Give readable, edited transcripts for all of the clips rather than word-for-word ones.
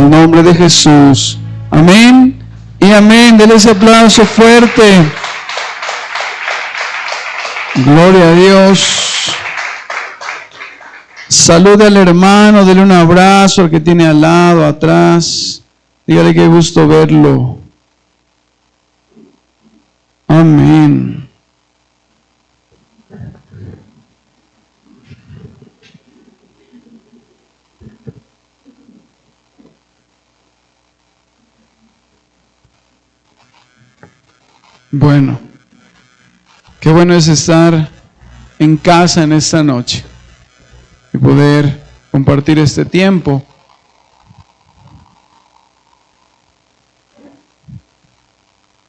el nombre de Jesús. Amén y amén. Denle ese aplauso fuerte. Gloria a Dios. Salude al hermano, dele un abrazo al que tiene al lado, atrás. Dígale qué gusto verlo. Amén. Bueno, qué bueno es estar en casa en esta noche y poder compartir este tiempo.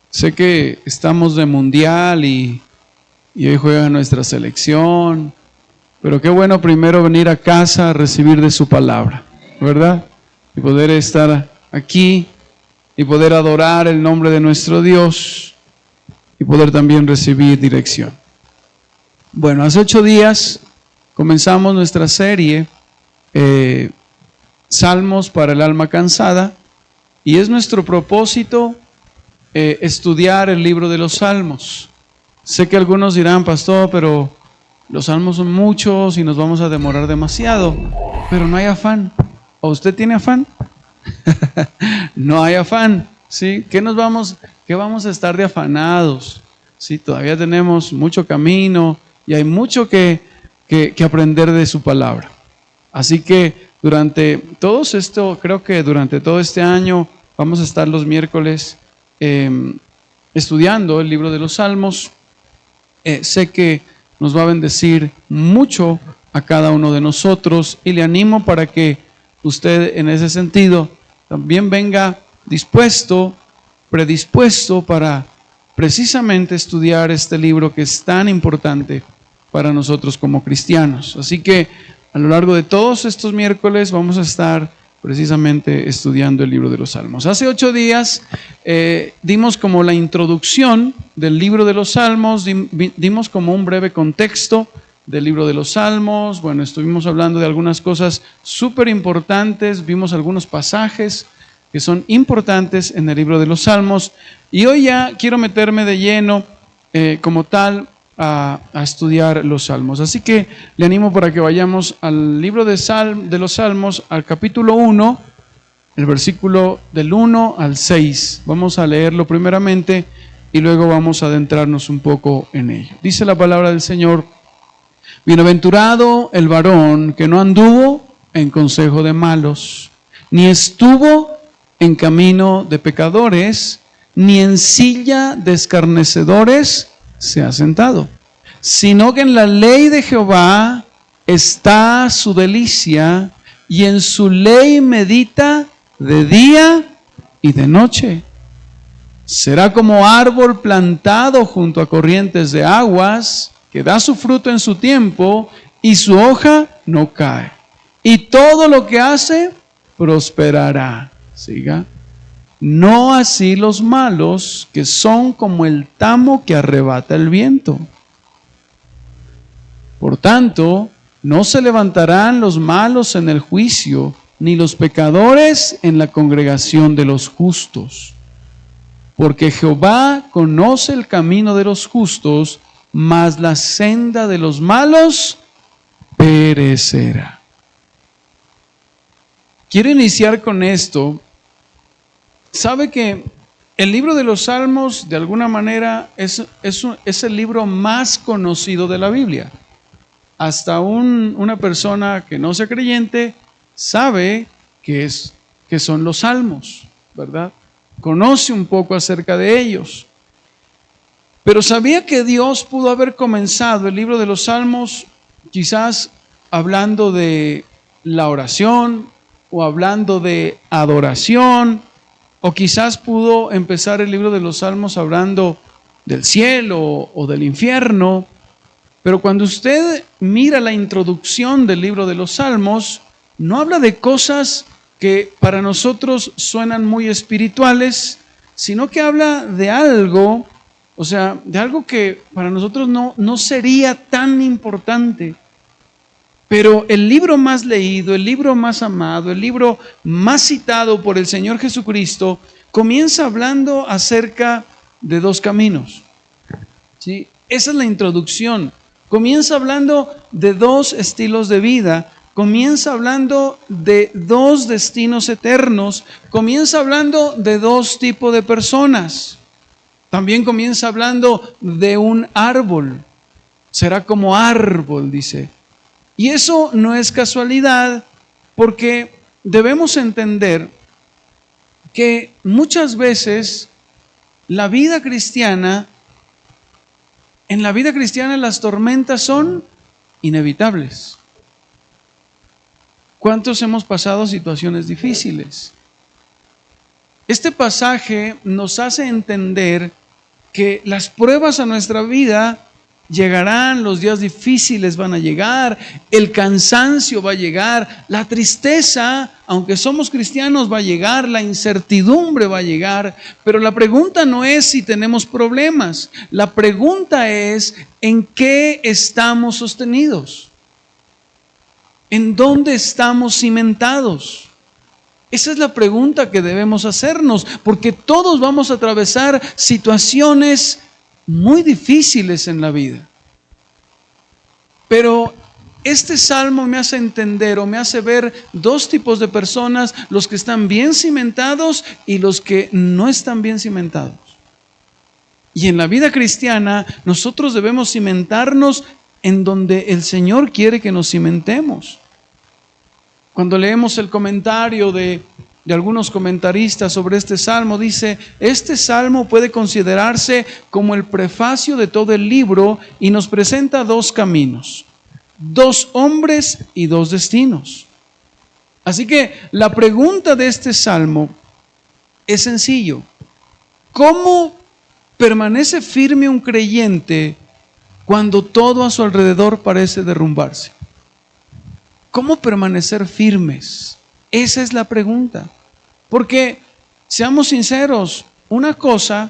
Sé que estamos de mundial y hoy juega nuestra selección, pero qué bueno primero venir a casa a recibir de su palabra, ¿verdad? Y poder estar aquí y poder adorar el nombre de nuestro Dios y poder también recibir dirección. Bueno, hace 8 días comenzamos nuestra serie Salmos para el alma cansada, y es nuestro propósito estudiar el libro de los Salmos. Sé que algunos dirán, pastor, pero los salmos son muchos y nos vamos a demorar demasiado, pero no hay afán. ¿O usted tiene afán? No hay afán, ¿sí? ¿Qué vamos a estar de afanados? Sí, todavía tenemos mucho camino y hay mucho que aprender de su palabra. Así que creo que durante todo este año vamos a estar los miércoles estudiando el libro de los Salmos. Sé que nos va a bendecir mucho a cada uno de nosotros y le animo para que usted en ese sentido también venga predispuesto para precisamente estudiar este libro que es tan importante para nosotros como cristianos. Así que a lo largo de todos estos miércoles vamos a estar precisamente estudiando el libro de los Salmos. Hace 8 días dimos como la introducción del libro de los Salmos, dimos como un breve contexto del libro de los Salmos. Bueno, estuvimos hablando de algunas cosas súper importantes, vimos algunos pasajes que son importantes en el libro de los Salmos, y hoy ya quiero meterme de lleno como tal a estudiar los Salmos. Así que le animo para que vayamos al libro de los Salmos, al capítulo 1, el versículo del 1 al 6. Vamos a leerlo primeramente y luego vamos a adentrarnos un poco en ello. Dice la palabra del Señor: bienaventurado el varón que no anduvo en consejo de malos, ni estuvo en camino de pecadores, ni en silla de escarnecedores se ha sentado, sino que en la ley de Jehová está su delicia, y en su ley medita de día y de noche. Será como árbol plantado junto a corrientes de aguas, que da su fruto en su tiempo, y su hoja no cae, y todo lo que hace prosperará. Siga. No así los malos, que son como el tamo que arrebata el viento. Por tanto, no se levantarán los malos en el juicio, ni los pecadores en la congregación de los justos. Porque Jehová conoce el camino de los justos, mas la senda de los malos perecerá. Quiero iniciar con esto. Sabe que el libro de los Salmos, de alguna manera, es el libro más conocido de la Biblia. Hasta una persona que no sea creyente sabe que son los Salmos, ¿verdad? Conoce un poco acerca de ellos. Pero ¿sabía que Dios pudo haber comenzado el libro de los Salmos quizás hablando de la oración o hablando de adoración? O quizás pudo empezar el libro de los Salmos hablando del cielo o del infierno. Pero cuando usted mira la introducción del libro de los Salmos, no habla de cosas que para nosotros suenan muy espirituales, sino que habla de algo, de algo que para nosotros no sería tan importante. Pero el libro más leído, el libro más amado, el libro más citado por el Señor Jesucristo, comienza hablando acerca de dos caminos. ¿Sí? Esa es la introducción. Comienza hablando de dos estilos de vida. Comienza hablando de dos destinos eternos. Comienza hablando de dos tipos de personas. También comienza hablando de un árbol. Será como árbol, dice. Y eso no es casualidad, porque debemos entender que muchas veces en la vida cristiana las tormentas son inevitables. ¿Cuántos hemos pasado situaciones difíciles? Este pasaje nos hace entender que las pruebas a nuestra vida llegarán, los días difíciles van a llegar, el cansancio va a llegar, la tristeza, aunque somos cristianos, va a llegar, la incertidumbre va a llegar, pero la pregunta no es si tenemos problemas, la pregunta es ¿en qué estamos sostenidos? ¿En dónde estamos cimentados? Esa es la pregunta que debemos hacernos, porque todos vamos a atravesar situaciones muy difíciles en la vida. Pero este salmo me hace entender o me hace ver dos tipos de personas, los que están bien cimentados y los que no están bien cimentados. Y en la vida cristiana nosotros debemos cimentarnos en donde el Señor quiere que nos cimentemos. Cuando leemos el comentario de algunos comentaristas sobre este salmo, dice: este salmo puede considerarse como el prefacio de todo el libro y nos presenta dos caminos, dos hombres y dos destinos. Así que la pregunta de este salmo es sencillo: ¿cómo permanece firme un creyente cuando todo a su alrededor parece derrumbarse? ¿Cómo permanecer firmes? Esa es la pregunta. Porque, seamos sinceros, una cosa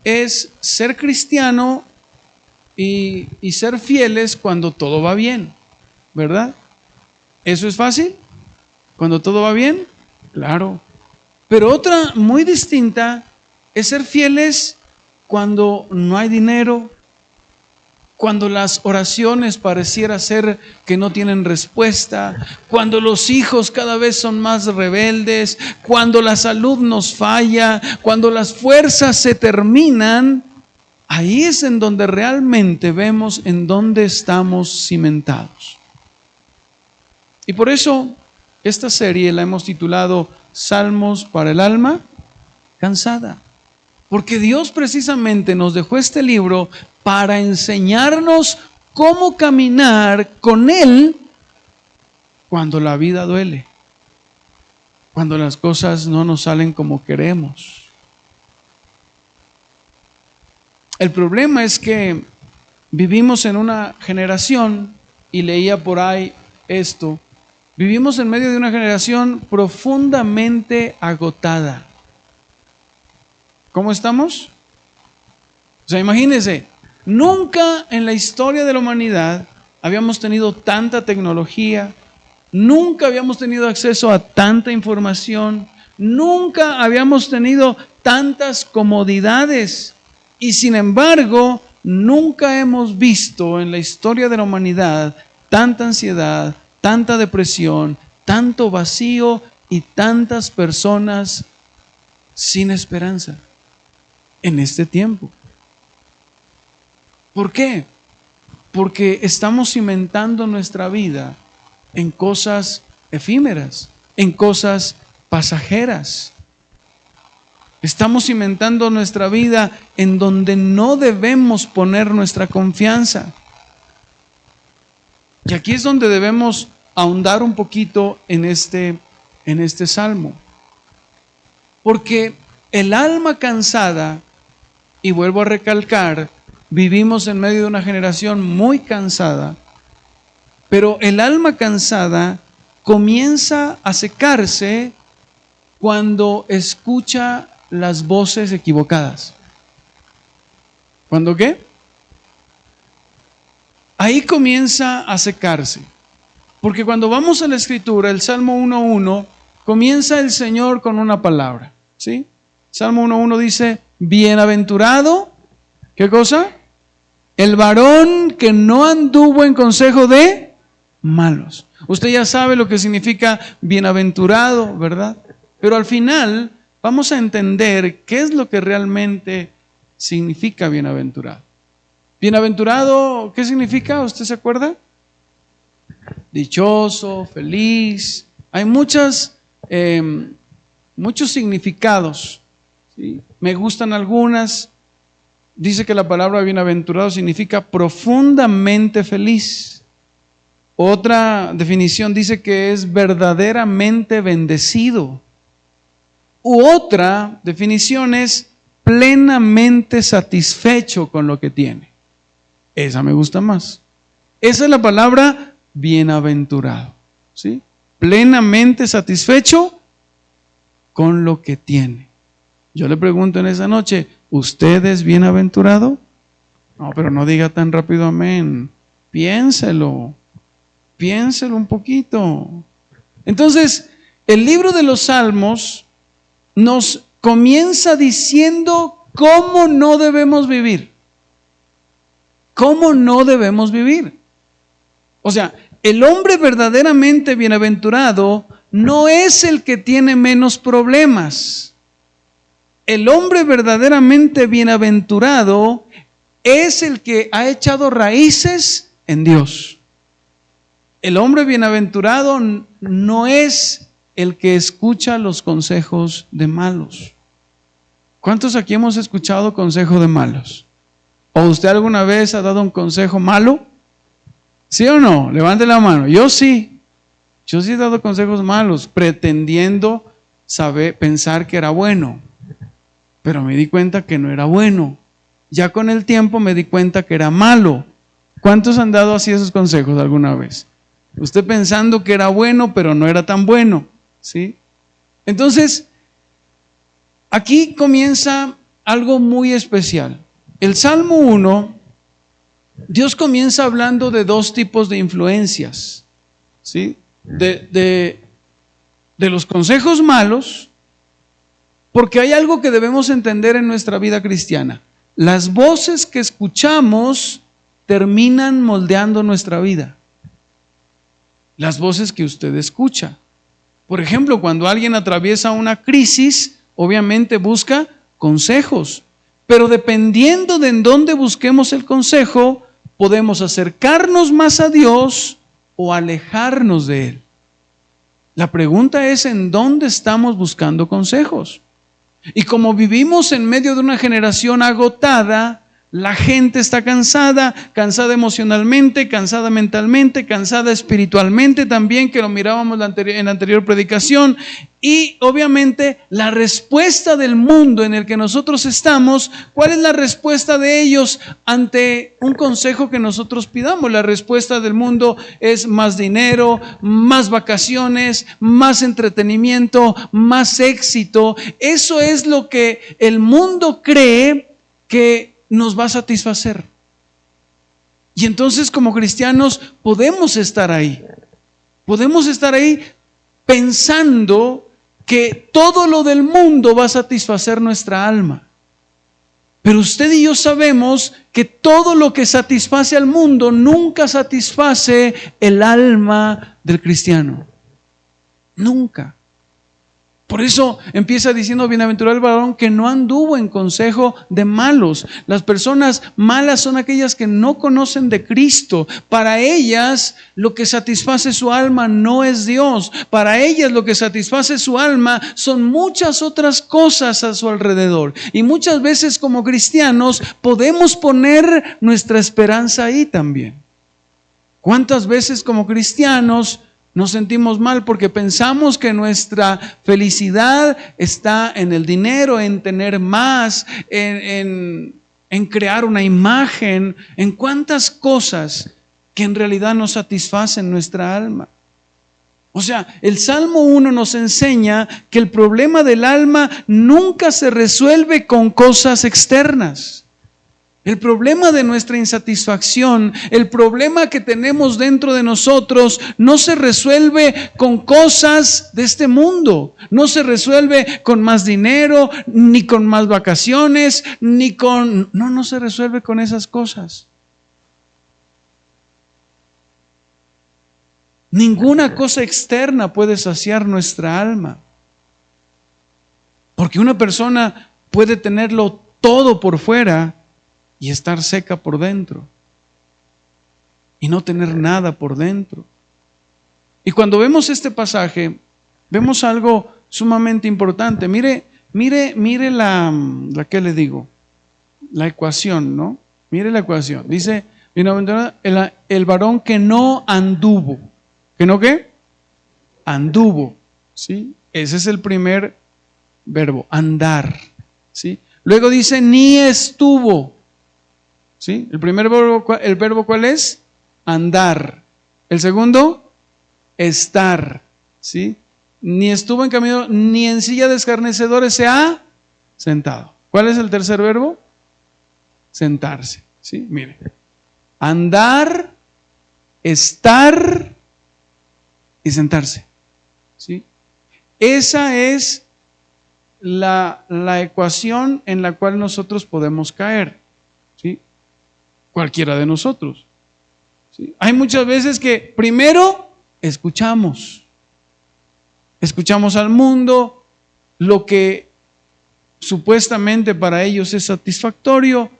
es ser cristiano y ser fieles cuando todo va bien, ¿verdad? ¿Eso es fácil? ¿Cuando todo va bien? Claro. Pero otra muy distinta es ser fieles cuando no hay dinero, cuando las oraciones pareciera ser que no tienen respuesta, cuando los hijos cada vez son más rebeldes, cuando la salud nos falla, cuando las fuerzas se terminan. Ahí es en donde realmente vemos en dónde estamos cimentados. Y por eso esta serie la hemos titulado Salmos para el alma cansada. Porque Dios precisamente nos dejó este libro para enseñarnos cómo caminar con Él cuando la vida duele, cuando las cosas no nos salen como queremos. El problema es que vivimos en una generación, y leía por ahí esto, vivimos en medio de una generación profundamente agotada. ¿Cómo estamos? O sea, imagínense, nunca en la historia de la humanidad habíamos tenido tanta tecnología, nunca habíamos tenido acceso a tanta información, nunca habíamos tenido tantas comodidades y sin embargo, nunca hemos visto en la historia de la humanidad tanta ansiedad, tanta depresión, tanto vacío y tantas personas sin esperanza en este tiempo. ¿Por qué? Porque estamos cimentando nuestra vida en cosas efímeras, en cosas pasajeras. Estamos cimentando nuestra vida en donde no debemos poner nuestra confianza. Y aquí es donde debemos ahondar un poquito en este salmo. Porque el alma cansada, y vuelvo a recalcar, vivimos en medio de una generación muy cansada, pero el alma cansada comienza a secarse cuando escucha las voces equivocadas. ¿Cuándo qué? Ahí comienza a secarse. Porque cuando vamos a la Escritura, el Salmo 1:1, comienza el Señor con una palabra, ¿sí? Salmo 1:1 dice, bienaventurado, ¿qué cosa? El varón que no anduvo en consejo de malos. Usted ya sabe lo que significa bienaventurado, ¿verdad? Pero al final vamos a entender qué es lo que realmente significa bienaventurado. Bienaventurado, ¿qué significa? ¿Usted se acuerda? Dichoso, feliz. Hay muchos significados, ¿sí? Me gustan algunas. Dice que la palabra bienaventurado significa profundamente feliz. Otra definición dice que es verdaderamente bendecido. U otra definición es plenamente satisfecho con lo que tiene. Esa me gusta más. Esa es la palabra bienaventurado, ¿sí? Plenamente satisfecho con lo que tiene. Yo le pregunto en esa noche, ¿usted es bienaventurado? No, pero no diga tan rápido amén. Piénselo un poquito. Entonces, el libro de los Salmos nos comienza diciendo cómo no debemos vivir. ¿Cómo no debemos vivir? O sea, el hombre verdaderamente bienaventurado no es el que tiene menos problemas. El hombre verdaderamente bienaventurado es el que ha echado raíces en Dios. El hombre bienaventurado no es el que escucha los consejos de malos. ¿Cuántos aquí hemos escuchado consejos de malos? ¿O usted alguna vez ha dado un consejo malo? ¿Sí o no? Levante la mano. Yo sí he dado consejos malos, pretendiendo pensar que era bueno, pero me di cuenta que no era bueno. Ya con el tiempo me di cuenta que era malo. ¿Cuántos han dado así esos consejos alguna vez? Usted pensando que era bueno, pero no era tan bueno, ¿sí? Entonces, aquí comienza algo muy especial. El Salmo 1, Dios comienza hablando de dos tipos de influencias, ¿sí? De los consejos malos, porque hay algo que debemos entender en nuestra vida cristiana. Las voces que escuchamos terminan moldeando nuestra vida. Las voces que usted escucha. Por ejemplo, cuando alguien atraviesa una crisis, obviamente busca consejos. Pero dependiendo de en dónde busquemos el consejo, podemos acercarnos más a Dios o alejarnos de Él. La pregunta es en dónde estamos buscando consejos. Y como vivimos en medio de una generación agotada, la gente está cansada emocionalmente, cansada mentalmente, cansada espiritualmente también, que lo mirábamos en la anterior predicación. Y obviamente la respuesta del mundo en el que nosotros estamos, ¿cuál es la respuesta de ellos ante un consejo que nosotros pidamos? La respuesta del mundo es más dinero, más vacaciones, más entretenimiento, más éxito. Eso es lo que el mundo cree que nos va a satisfacer. Y entonces como cristianos podemos estar ahí pensando que todo lo del mundo va a satisfacer nuestra alma. Pero usted y yo sabemos que todo lo que satisface al mundo nunca satisface el alma del cristiano. Nunca. Por eso empieza diciendo, bienaventurado el varón que no anduvo en consejo de malos. Las personas malas son aquellas que no conocen de Cristo. Para ellas lo que satisface su alma no es Dios. Para ellas lo que satisface su alma son muchas otras cosas a su alrededor. Y muchas veces como cristianos podemos poner nuestra esperanza ahí también. ¿Cuántas veces como cristianos nos sentimos mal porque pensamos que nuestra felicidad está en el dinero, en tener más, en crear una imagen, en cuántas cosas que en realidad no satisfacen nuestra alma? O sea, el Salmo 1 nos enseña que el problema del alma nunca se resuelve con cosas externas. El problema de nuestra insatisfacción, el problema que tenemos dentro de nosotros, no se resuelve con cosas de este mundo. No se resuelve con más dinero, ni con más vacaciones, no se resuelve con esas cosas. Ninguna cosa externa puede saciar nuestra alma. Porque una persona puede tenerlo todo por fuera y estar seca por dentro. Y no tener nada por dentro. Y cuando vemos este pasaje, vemos algo sumamente importante. Mire ¿qué le digo? La ecuación, ¿no? Mire la ecuación. Dice, el varón que no anduvo. ¿Que no qué? Anduvo, ¿sí? Ese es el primer verbo, andar, ¿sí? Luego dice, ni estuvo, ¿sí? El primer verbo, ¿el verbo cuál es? Andar. El segundo, estar, ¿sí? Ni estuvo en camino, ni en silla de escarnecedores se ha sentado. ¿Cuál es el tercer verbo? Sentarse, ¿sí? Mire, andar, estar y sentarse, ¿sí? Esa es la ecuación en la cual nosotros podemos caer, ¿sí? Cualquiera de nosotros, ¿sí? Hay muchas veces que primero escuchamos al mundo, lo que supuestamente para ellos es satisfactorio,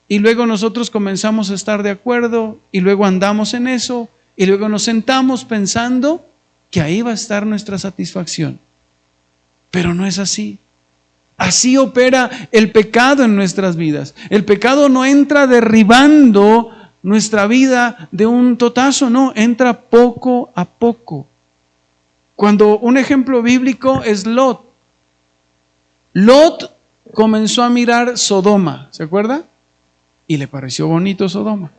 y luego nosotros comenzamos a estar de acuerdo, y luego andamos en eso, y luego nos sentamos pensando que ahí va a estar nuestra satisfacción. Pero no es así. Así opera el pecado en nuestras vidas. El pecado no entra derribando nuestra vida de un totazo, no, entra poco a poco. Cuando un ejemplo bíblico es Lot. Lot comenzó a mirar Sodoma, ¿se acuerda? Y le pareció bonito Sodoma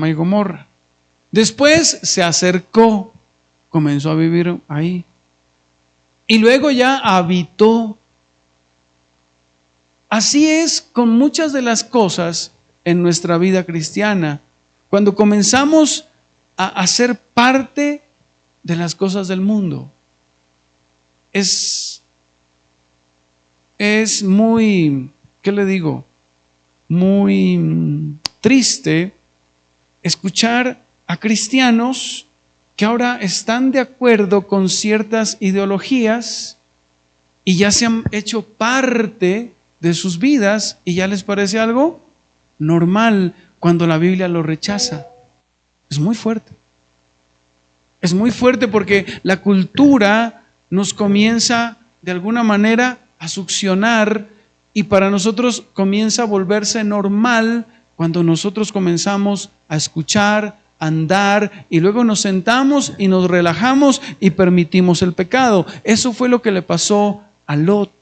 y Gomorra. Después se acercó, comenzó a vivir ahí. Y luego ya habitó. Así es con muchas de las cosas en nuestra vida cristiana. Cuando comenzamos a ser parte de las cosas del mundo, es muy, ¿qué le digo? Muy triste escuchar a cristianos que ahora están de acuerdo con ciertas ideologías y ya se han hecho parte de sus vidas y ya les parece algo normal cuando la Biblia lo rechaza. Es muy fuerte. Es muy fuerte porque la cultura nos comienza de alguna manera a succionar y para nosotros comienza a volverse normal cuando nosotros comenzamos a escuchar, a andar y luego nos sentamos y nos relajamos y permitimos el pecado. Eso fue lo que le pasó a Lot.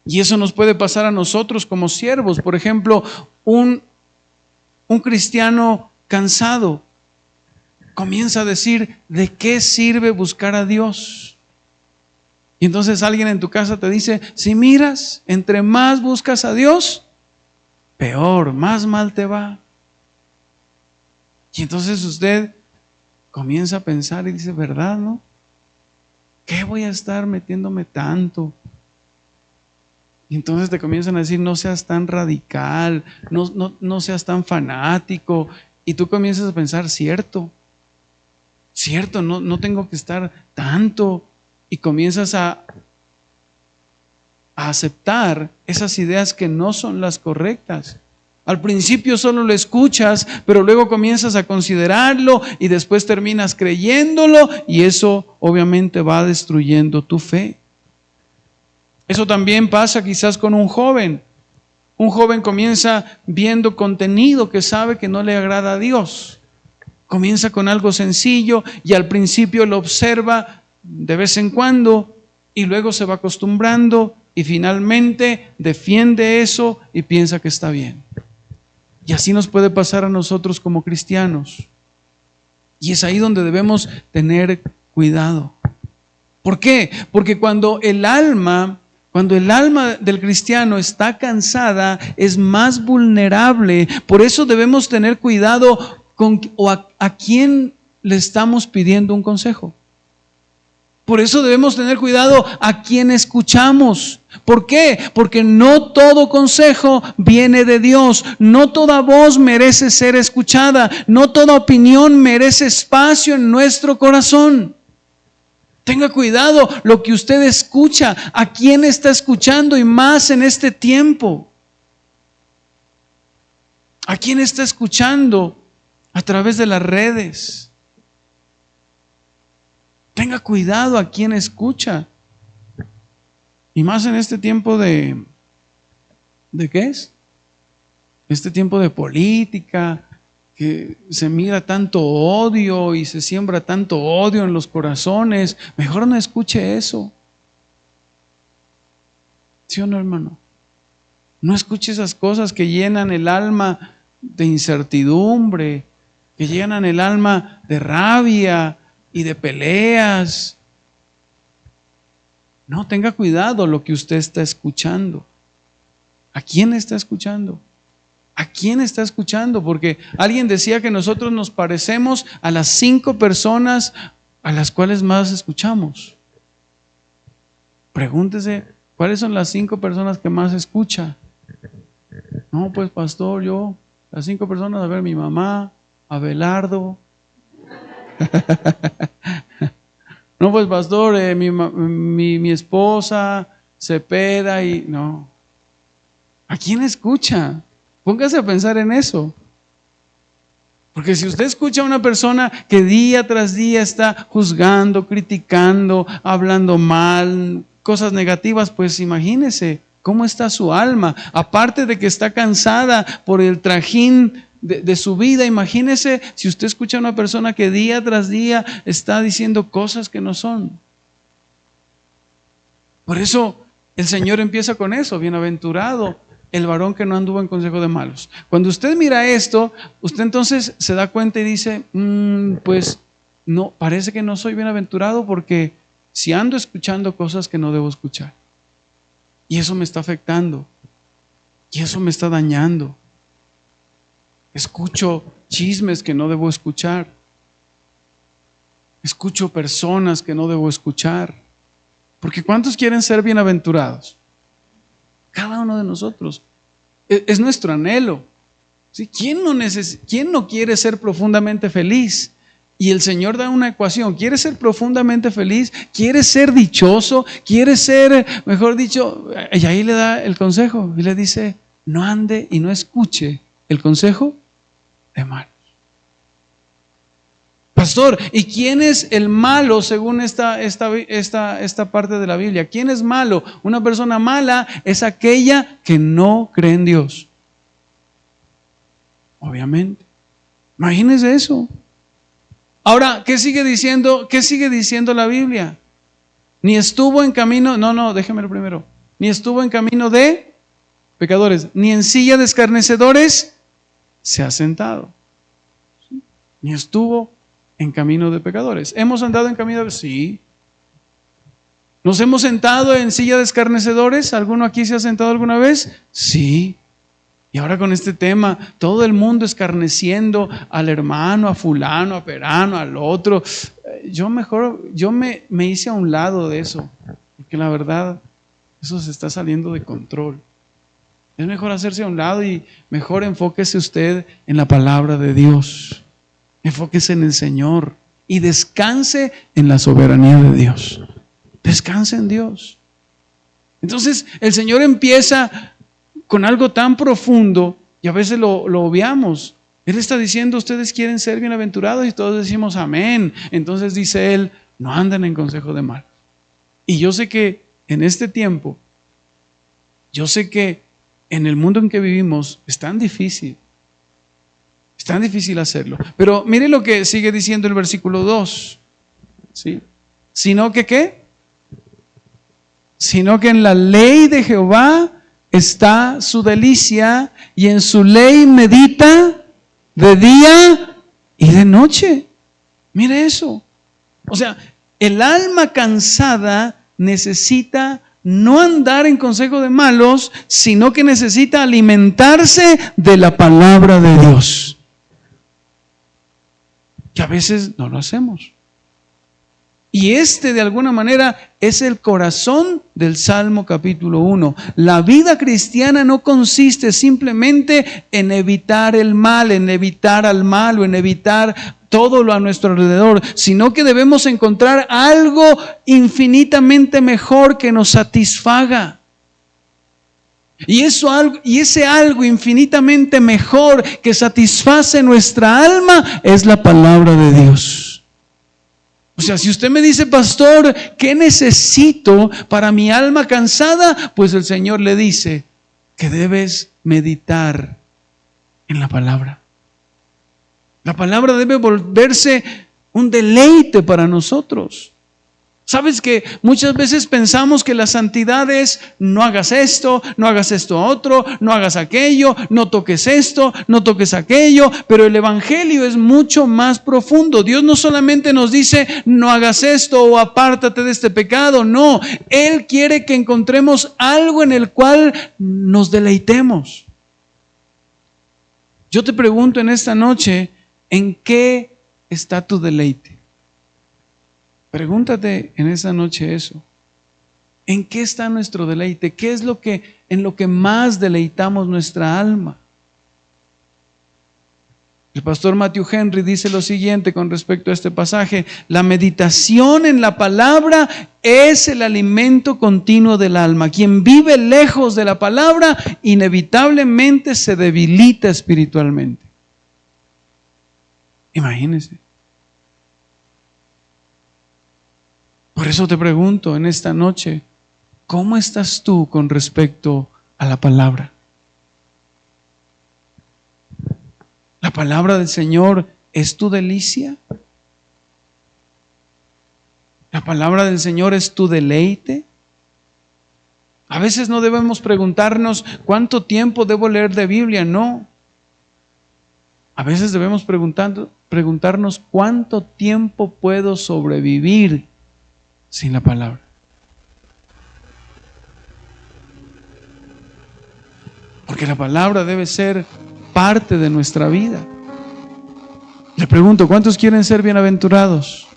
Y eso nos puede pasar a nosotros como siervos. Por ejemplo, un cristiano cansado comienza a decir, ¿de qué sirve buscar a Dios? Y entonces alguien en tu casa te dice, si miras, entre más buscas a Dios, peor, más mal te va. Y entonces usted comienza a pensar y dice, ¿verdad, no? ¿Qué voy a estar metiéndome tanto? Y entonces te comienzan a decir, no seas tan radical, no seas tan fanático. Y tú comienzas a pensar, cierto, no tengo que estar tanto. Y comienzas a aceptar esas ideas que no son las correctas. Al principio solo lo escuchas, pero luego comienzas a considerarlo y después terminas creyéndolo y eso obviamente va destruyendo tu fe. Eso también pasa quizás con un joven. Un joven comienza viendo contenido que sabe que no le agrada a Dios. Comienza con algo sencillo y al principio lo observa de vez en cuando y luego se va acostumbrando y finalmente defiende eso y piensa que está bien. Y así nos puede pasar a nosotros como cristianos. Y es ahí donde debemos tener cuidado. ¿Por qué? Porque cuando el alma Cuando el alma del cristiano está cansada, es más vulnerable. Por eso debemos tener cuidado con a quién le estamos pidiendo un consejo. Por eso debemos tener cuidado a quién escuchamos. ¿Por qué? Porque no todo consejo viene de Dios. No toda voz merece ser escuchada. No toda opinión merece espacio en nuestro corazón. Tenga cuidado lo que usted escucha, a quién está escuchando, y más en este tiempo. ¿A quién está escuchando a través de las redes? Tenga cuidado a quién escucha. Y más en este tiempo ¿de qué es? Este tiempo de política, que se mira tanto odio y se siembra tanto odio en los corazones. Mejor no escuche eso. ¿Sí o no, hermano? No escuche esas cosas que llenan el alma de incertidumbre, que llenan el alma de rabia y de peleas. No, tenga cuidado lo que usted está escuchando. ¿A quién está escuchando? ¿A quién está escuchando? Porque alguien decía que nosotros nos parecemos a las 5 personas a las cuales más escuchamos. Pregúntese, ¿cuáles son las 5 personas que más escucha? No, pues pastor, las 5 personas, a ver, mi mamá, Abelardo. No, pues pastor, mi esposa, Cepeda, y no. ¿A quién escucha? Póngase a pensar en eso. Porque si usted escucha a una persona que día tras día está juzgando, criticando, hablando mal, cosas negativas, pues imagínese cómo está su alma. Aparte de que está cansada por el trajín de su vida, imagínese si usted escucha a una persona que día tras día está diciendo cosas que no son. Por eso el Señor empieza con eso: bienaventurado el varón que no anduvo en consejo de malos. Cuando usted mira esto, usted entonces se da cuenta y dice, pues no, parece que no soy bienaventurado, porque si ando escuchando cosas que no debo escuchar, y eso me está afectando, y eso me está dañando. Escucho chismes que no debo escuchar, escucho personas que no debo escuchar. Porque ¿cuántos quieren ser bienaventurados? Cada uno de nosotros. Es nuestro anhelo. ¿Sí? ¿Quién no quiere ser profundamente feliz? Y el Señor da una ecuación. ¿Quieres ser profundamente feliz? ¿Quieres ser dichoso? ¿Quieres ser, mejor dicho? Y ahí le da el consejo. Y le dice, no ande y no escuche el consejo de malos. Pastor, ¿y quién es el malo según esta parte de la Biblia? ¿Quién es malo? Una persona mala es aquella que no cree en Dios. Obviamente. Imagínese eso. Ahora, ¿qué sigue diciendo? ¿Qué sigue diciendo la Biblia? Ni estuvo en camino, déjemelo primero. Ni estuvo en camino de pecadores, ni en silla de escarnecedores se ha sentado. ¿Sí? Ni estuvo en camino de pecadores. ¿Hemos andado en camino de? Sí. ¿Nos hemos sentado en silla de escarnecedores? ¿Alguno aquí se ha sentado alguna vez? Sí. Y ahora con este tema, todo el mundo escarneciendo al hermano, a fulano, a perano, al otro. Yo me hice a un lado de eso, porque la verdad, eso se está saliendo de control. Es mejor hacerse a un lado y mejor enfóquese usted en la palabra de Dios. Enfóquese en el Señor y descanse en la soberanía de Dios. Descanse en Dios. Entonces el Señor empieza con algo tan profundo y a veces lo obviamos. Él está diciendo, ustedes quieren ser bienaventurados, y todos decimos amén. Entonces dice Él, no anden en consejo de malos. Y yo sé que en este tiempo, yo sé que en el mundo en que vivimos es tan difícil. Es tan difícil hacerlo. Pero mire lo que sigue diciendo el versículo 2. ¿Sí? Sino que ¿qué? Sino que en la ley de Jehová está su delicia, y en su ley medita de día y de noche. Mire eso. O sea, el alma cansada necesita no andar en consejo de malos, sino que necesita alimentarse de la palabra de Dios. Y a veces no lo hacemos. Y de alguna manera es el corazón del Salmo capítulo 1. La vida cristiana no consiste simplemente en evitar el mal, en evitar al malo, en evitar todo lo a nuestro alrededor, sino que debemos encontrar algo infinitamente mejor que nos satisfaga. Y ese algo infinitamente mejor que satisface nuestra alma es la palabra de Dios. O sea, si usted me dice, pastor, ¿qué necesito para mi alma cansada? Pues el Señor le dice que debes meditar en la palabra. La palabra debe volverse un deleite para nosotros. ¿Sabes que muchas veces pensamos que la santidad es no hagas esto otro, no hagas aquello, no toques esto, no toques aquello? Pero el evangelio es mucho más profundo. Dios no solamente nos dice no hagas esto o apártate de este pecado. No, Él quiere que encontremos algo en el cual nos deleitemos. Yo te pregunto en esta noche, ¿en qué está tu deleite? Pregúntate en esa noche eso. ¿En qué está nuestro deleite? ¿Qué es en lo que más deleitamos nuestra alma? El pastor Matthew Henry dice lo siguiente con respecto a este pasaje: la meditación en la palabra es el alimento continuo del alma. Quien vive lejos de la palabra inevitablemente se debilita espiritualmente. Imagínense. Por eso te pregunto en esta noche, ¿cómo estás tú con respecto a la palabra? ¿La palabra del Señor es tu delicia? ¿La palabra del Señor es tu deleite? A veces no debemos preguntarnos cuánto tiempo debo leer de Biblia, no. A veces debemos preguntarnos cuánto tiempo puedo sobrevivir sin la palabra. Porque la palabra debe ser parte de nuestra vida. Le pregunto, ¿cuántos quieren ser bienaventurados?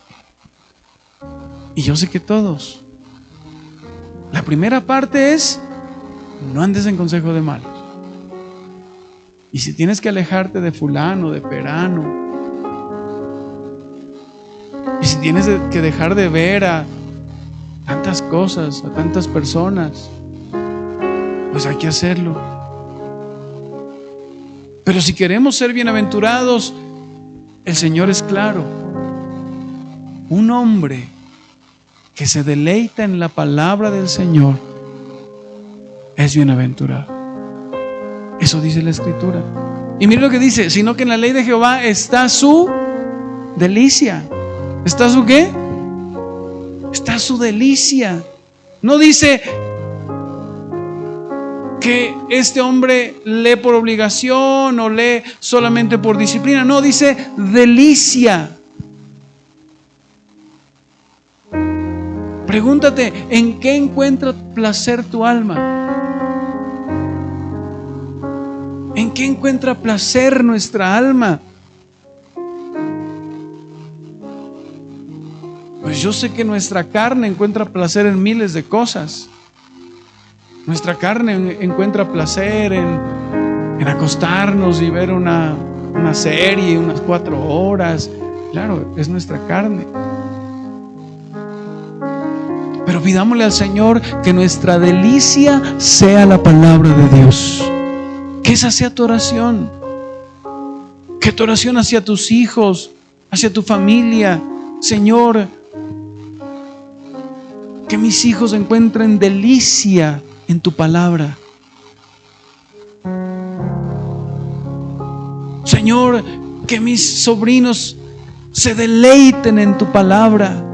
Y yo sé que todos. La primera parte es: no andes en consejo de malos. Y si tienes que alejarte de fulano, de perano, y si tienes que dejar de ver a tantas cosas, a tantas personas, pues hay que hacerlo. Pero si queremos ser bienaventurados, el Señor es claro. Un hombre que se deleita en la palabra del Señor es bienaventurado. Eso dice la Escritura. Y mire lo que dice: sino que en la ley de Jehová está su delicia. ¿Está su qué? Está su delicia. No dice que este hombre lee por obligación o lee solamente por disciplina. No, dice delicia. Pregúntate, ¿en qué encuentra placer tu alma? ¿En qué encuentra placer nuestra alma? Pues yo sé que nuestra carne encuentra placer en miles de cosas. Nuestra carne encuentra placer en acostarnos y ver una serie, unas 4 horas. Claro, es nuestra carne. Pero pidámosle al Señor que nuestra delicia sea la palabra de Dios. Que esa sea tu oración. Que tu oración hacia tus hijos, hacia tu familia: Señor, que mis hijos encuentren delicia en tu palabra. Señor, que mis sobrinos se deleiten en tu palabra.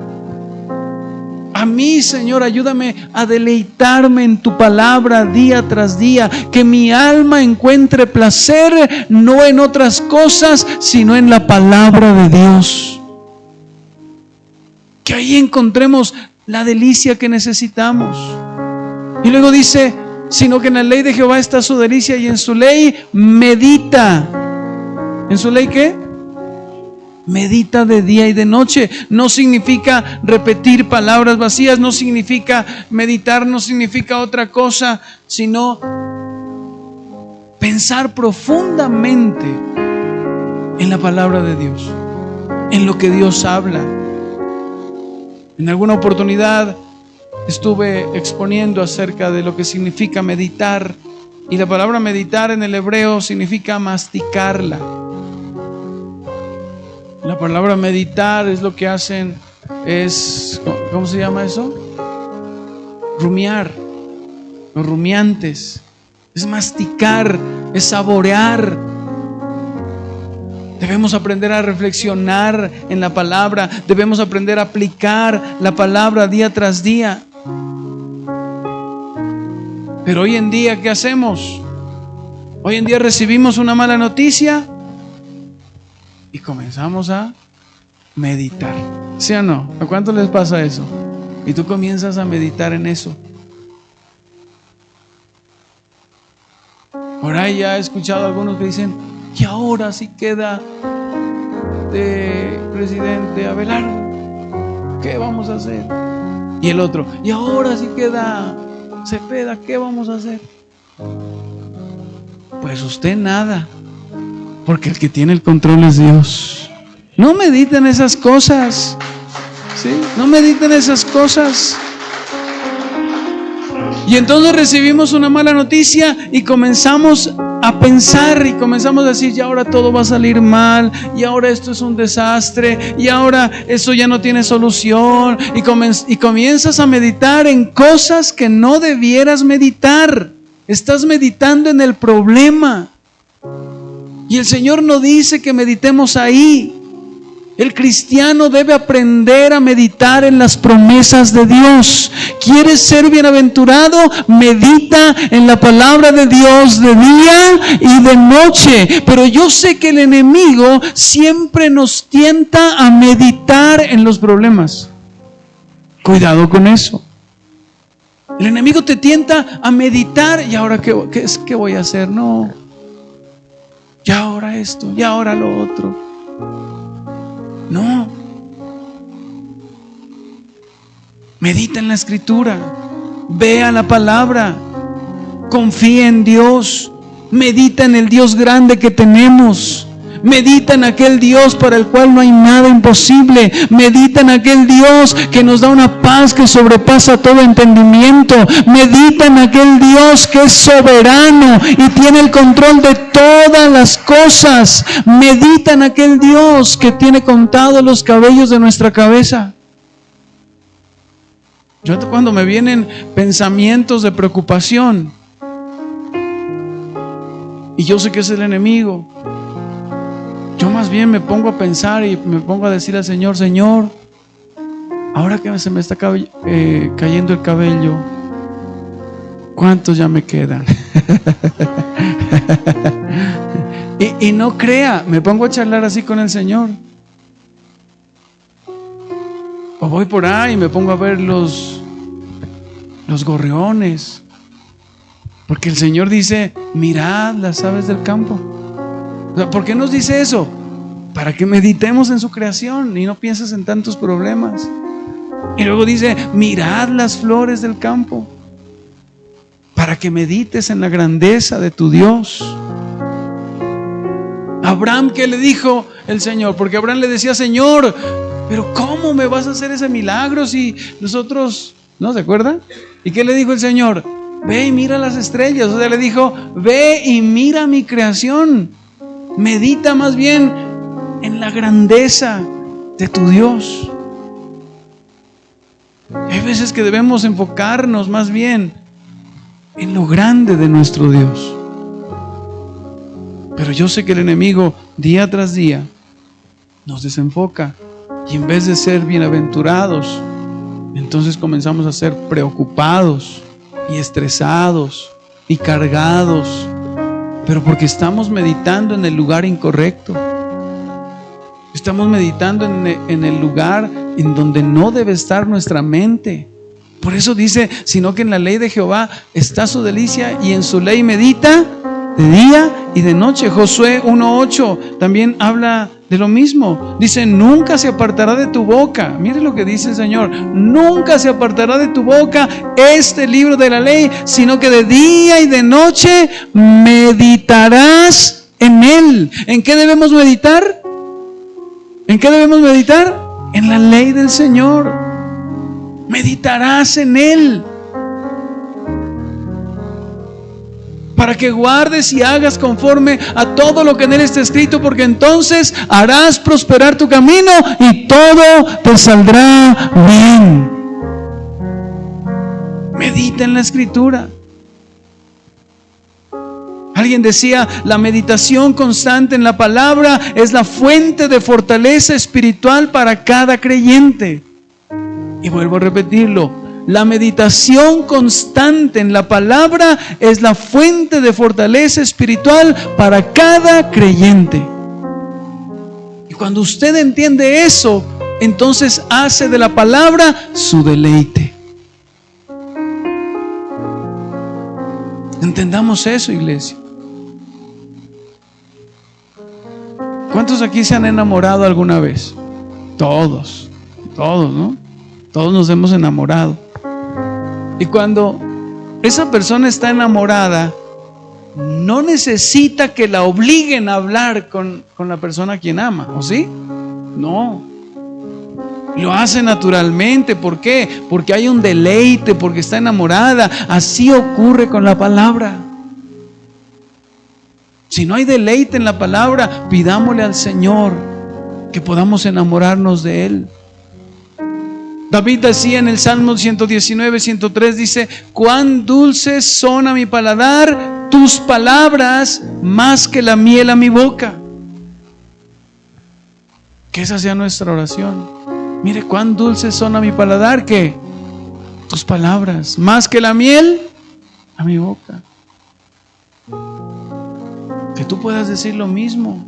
A mí, Señor, ayúdame a deleitarme en tu palabra día tras día. Que mi alma encuentre placer no en otras cosas, sino en la palabra de Dios. Que ahí encontremos la delicia que necesitamos. Y luego dice, sino que en la ley de Jehová está su delicia y en su ley medita. ¿En su ley qué? Medita de día y de noche. No significa repetir palabras vacías, no significa meditar, no significa otra cosa, sino pensar profundamente en la palabra de Dios, en lo que Dios habla. En alguna oportunidad estuve exponiendo acerca de lo que significa meditar, y la palabra meditar en el hebreo significa masticarla. La palabra meditar es lo que hacen, es, ¿cómo se llama eso? Rumiar, los rumiantes. Es masticar, es saborear. Debemos aprender a reflexionar en la palabra, debemos aprender a aplicar la palabra día tras día. Pero hoy en día, ¿qué hacemos? Hoy en día recibimos una mala noticia y comenzamos a meditar. ¿Sí o no? ¿A cuánto les pasa eso? Y tú comienzas a meditar en eso. Por ahí ya he escuchado a algunos que dicen, y ahora sí queda de presidente Abelardo, ¿qué vamos a hacer? Y el otro, y ahora sí queda Cepeda, ¿qué vamos a hacer? Pues usted nada, porque el que tiene el control es Dios. No mediten esas cosas, ¿sí? No mediten esas cosas. Y entonces recibimos una mala noticia y comenzamos a pensar y comenzamos a decir, y ahora todo va a salir mal, y ahora esto es un desastre, y ahora eso ya no tiene solución, y comienzas a meditar en cosas que no debieras meditar. Estás meditando en el problema, y el Señor no dice que meditemos ahí. El cristiano debe aprender a meditar en las promesas de Dios. ¿Quieres ser bienaventurado? Medita en la palabra de Dios de día y de noche. Pero yo sé que el enemigo siempre nos tienta a meditar en los problemas. Cuidado con eso. El enemigo te tienta a meditar. ¿Y ahora qué voy a hacer? No. Y ahora esto, y ahora lo otro. No. Medita en la Escritura, vea la palabra, confía en Dios, medita en el Dios grande que tenemos, medita en aquel Dios para el cual no hay nada imposible, medita en aquel Dios que nos da una paz que sobrepasa todo entendimiento, medita en aquel Dios que es soberano y tiene el control de todas las cosas, medita en aquel Dios que tiene contados los cabellos de nuestra cabeza. Yo cuando me vienen pensamientos de preocupación y yo sé que es el enemigo, yo más bien me pongo a pensar y me pongo a decir al Señor, Señor, ahora que se me está cayendo el cabello, ¿cuántos ya me quedan? y no crea, me pongo a charlar así con el Señor. O voy por ahí y me pongo a ver los gorriones, porque el Señor dice, mirad las aves del campo. ¿Por qué nos dice eso? Para que meditemos en su creación y no pienses en tantos problemas. Y luego dice, mirad las flores del campo, para que medites en la grandeza de tu Dios. Abraham, ¿qué le dijo el Señor? Porque Abraham le decía, Señor, pero ¿cómo me vas a hacer ese milagro si nosotros, ¿no se acuerdan? ¿Y qué le dijo el Señor? Ve y mira las estrellas. O sea, le dijo, ve y mira mi creación. Medita más bien en la grandeza de tu Dios. Hay veces que debemos enfocarnos más bien en lo grande de nuestro Dios. Pero yo sé que el enemigo día tras día nos desenfoca, y en vez de ser bienaventurados, entonces comenzamos a ser preocupados y estresados y cargados, pero porque estamos meditando en el lugar incorrecto. Estamos meditando en el lugar en donde no debe estar nuestra mente. Por eso dice, sino que en la ley de Jehová está su delicia y en su ley medita de día y de noche. Josué 1:8 también habla de lo mismo. Dice, nunca se apartará de tu boca. Mire lo que dice el Señor. Nunca se apartará de tu boca este libro de la ley, sino que de día y de noche meditarás en él. ¿En qué debemos meditar? ¿En qué debemos meditar? En la ley del Señor. Meditarás en él, para que guardes y hagas conforme a todo lo que en él está escrito, porque entonces harás prosperar tu camino y todo te saldrá bien. Medita en la escritura. Alguien decía, la meditación constante en la palabra es la fuente de fortaleza espiritual para cada creyente. Y vuelvo a repetirlo, la meditación constante en la palabra es la fuente de fortaleza espiritual para cada creyente. Y cuando usted entiende eso, entonces hace de la palabra su deleite. Entendamos eso, iglesia. ¿Cuántos aquí se han enamorado alguna vez? Todos, ¿no? Todos nos hemos enamorado. Y cuando esa persona está enamorada, no necesita que la obliguen a hablar con la persona a quien ama, ¿o sí? No. Lo hace naturalmente. ¿Por qué? Porque hay un deleite, porque está enamorada. Así ocurre con la palabra. Si no hay deleite en la palabra, pidámosle al Señor que podamos enamorarnos de Él. David decía en el Salmo 119, 103, dice, cuán dulces son a mi paladar tus palabras, más que la miel a mi boca. Que esa sea nuestra oración. Mire, cuán dulces son a mi paladar, ¿qué? Tus palabras, más que la miel a mi boca. Que tú puedas decir lo mismo.